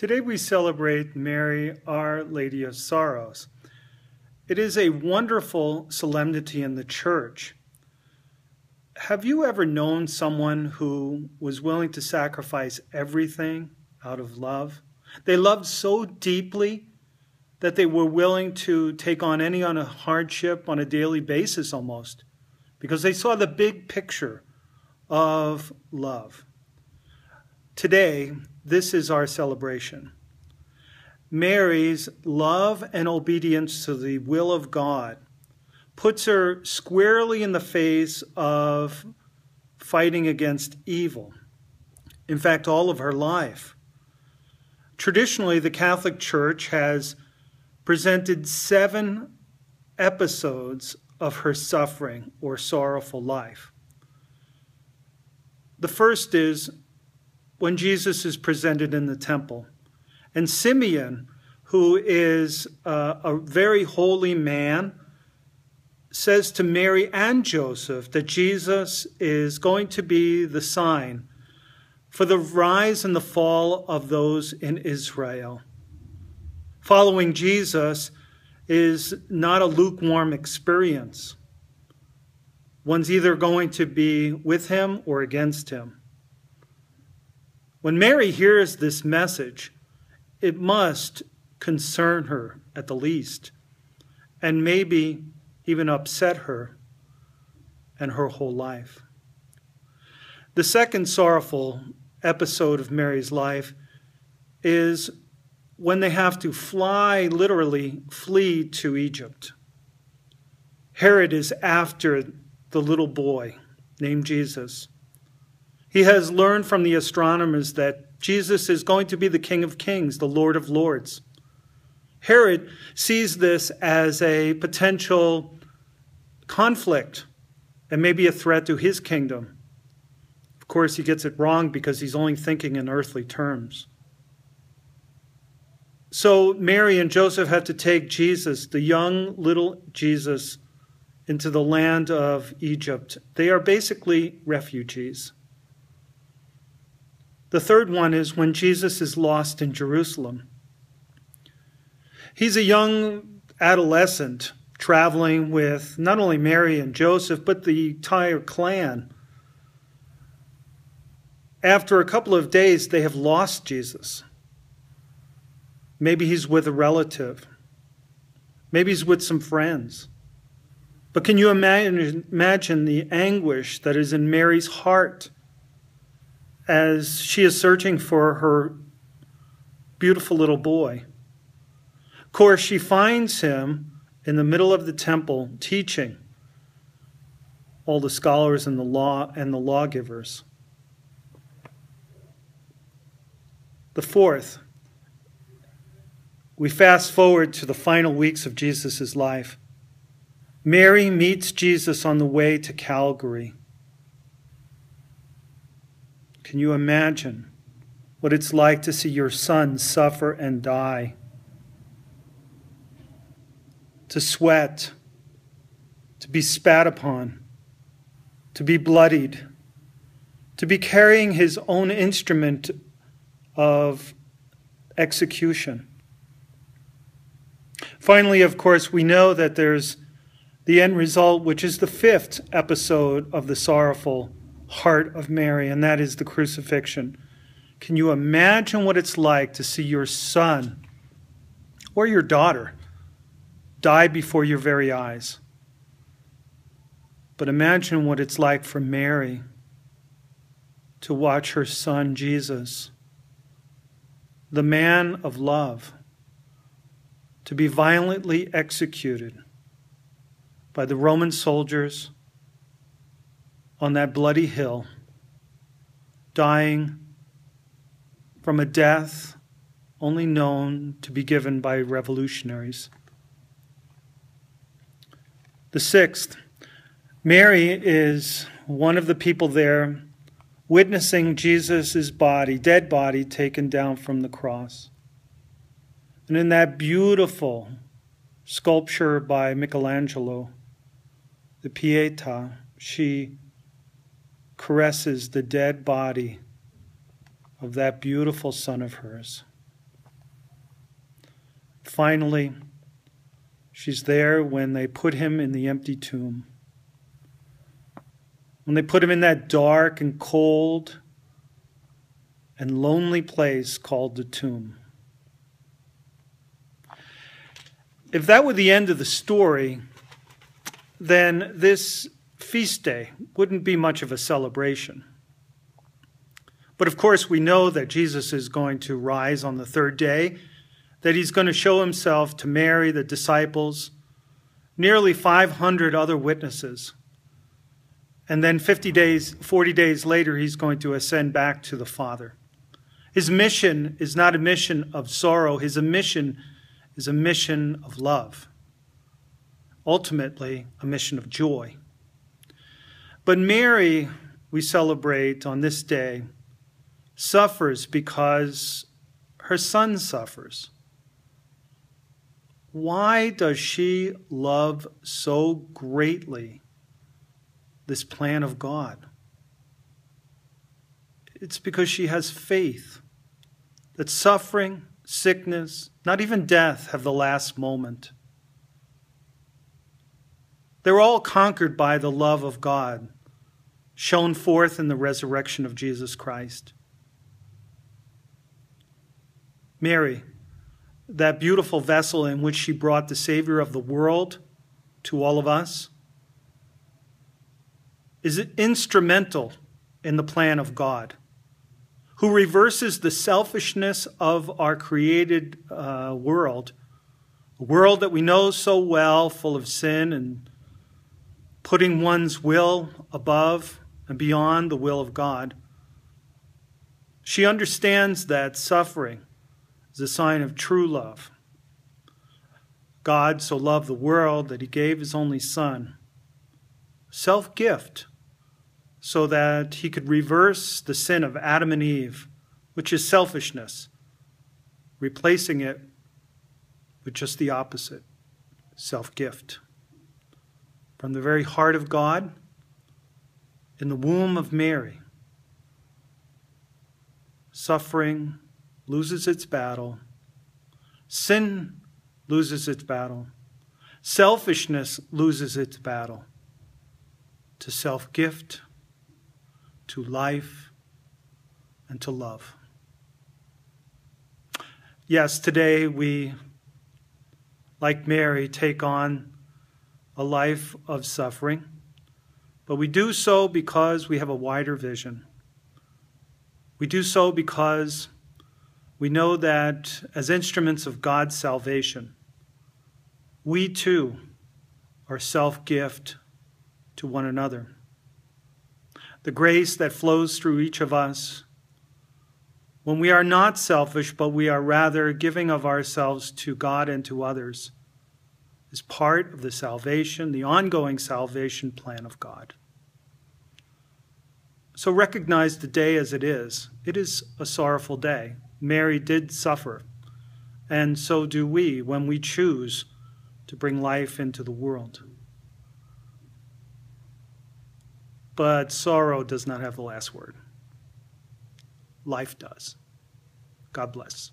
Today we celebrate Mary, Our Lady of Sorrows. It is a wonderful solemnity in the Church. Have you ever known someone who was willing to sacrifice everything out of love? They loved so deeply that they were willing to take on any kind of hardship on a daily basis almost, because they saw the big picture of love. Today, this is our celebration. Mary's love and obedience to the will of God puts her squarely in the face of fighting against evil. In fact, all of her life. Traditionally, the Catholic Church has presented 7 episodes of her suffering or sorrowful life. The first is when Jesus is presented in the temple. And Simeon, who is a very holy man, says to Mary and Joseph that Jesus is going to be the sign for the rise and the fall of those in Israel. Following Jesus is not a lukewarm experience. One's either going to be with him or against him. When Mary hears this message, it must concern her at the least, and maybe even upset her and her whole life. The second sorrowful episode of Mary's life is when they have to literally flee to Egypt. Herod is after the little boy named Jesus. He has learned from the astronomers that Jesus is going to be the King of Kings, the Lord of Lords. Herod sees this as a potential conflict and maybe a threat to his kingdom. Of course, he gets it wrong because he's only thinking in earthly terms. So Mary and Joseph have to take Jesus, the young little Jesus, into the land of Egypt. They are basically refugees. The third one is when Jesus is lost in Jerusalem. He's a young adolescent traveling with not only Mary and Joseph, but the entire clan. After a couple of days, they have lost Jesus. Maybe he's with a relative. Maybe he's with some friends. But can you imagine the anguish that is in Mary's heart as she is searching for her beautiful little boy? Of course, she finds him in the middle of the temple teaching all the scholars and the law and the lawgivers. The fourth, we fast forward to the final weeks of Jesus' life. Mary meets Jesus on the way to Calvary. Can you imagine what it's like to see your son suffer and die? To sweat, to be spat upon, to be bloodied, to be carrying his own instrument of execution. Finally, of course, we know that there's the end result, which is the 5th episode of the sorrowful heart of Mary, and that is the crucifixion. Can you imagine what it's like to see your son or your daughter die before your very eyes? But imagine what it's like for Mary to watch her son Jesus, the man of love, to be violently executed by the Roman soldiers on that bloody hill, dying from a death only known to be given by revolutionaries. The 6th, Mary is one of the people there witnessing Jesus' body, dead body, taken down from the cross. And in that beautiful sculpture by Michelangelo, the Pietà, she caresses the dead body of that beautiful son of hers. Finally, she's there when they put him in the empty tomb. When they put him in that dark and cold and lonely place called the tomb. If that were the end of the story, then this feast day wouldn't be much of a celebration. But of course, we know that Jesus is going to rise on the third day, that he's going to show himself to Mary, the disciples, nearly 500 other witnesses. And then 40 days later, he's going to ascend back to the Father. His mission is not a mission of sorrow. His mission is a mission of love. Ultimately, a mission of joy. But Mary, we celebrate on this day, suffers because her son suffers. Why does she love so greatly this plan of God? It's because she has faith that suffering, sickness, not even death have the last moment. They're all conquered by the love of God, shown forth in the resurrection of Jesus Christ. Mary, that beautiful vessel in which she brought the Savior of the world to all of us, is instrumental in the plan of God, who reverses the selfishness of our created world, a world that we know so well, full of sin and putting one's will above and beyond the will of God. She understands that suffering is a sign of true love. God so loved the world that he gave his only Son, self-gift, so that he could reverse the sin of Adam and Eve, which is selfishness, replacing it with just the opposite, self-gift. From the very heart of God, in the womb of Mary, suffering loses its battle, sin loses its battle, selfishness loses its battle to self-gift, to life, and to love. Yes, today we, like Mary, take on a life of suffering, but we do so because we have a wider vision. We do so because we know that as instruments of God's salvation, we too are self-gift to one another. The grace that flows through each of us when we are not selfish, but we are rather giving of ourselves to God and to others, is part of the salvation, the ongoing salvation plan of God. So recognize the day as it is. It is a sorrowful day. Mary did suffer, and so do we when we choose to bring life into the world. But sorrow does not have the last word. Life does. God bless.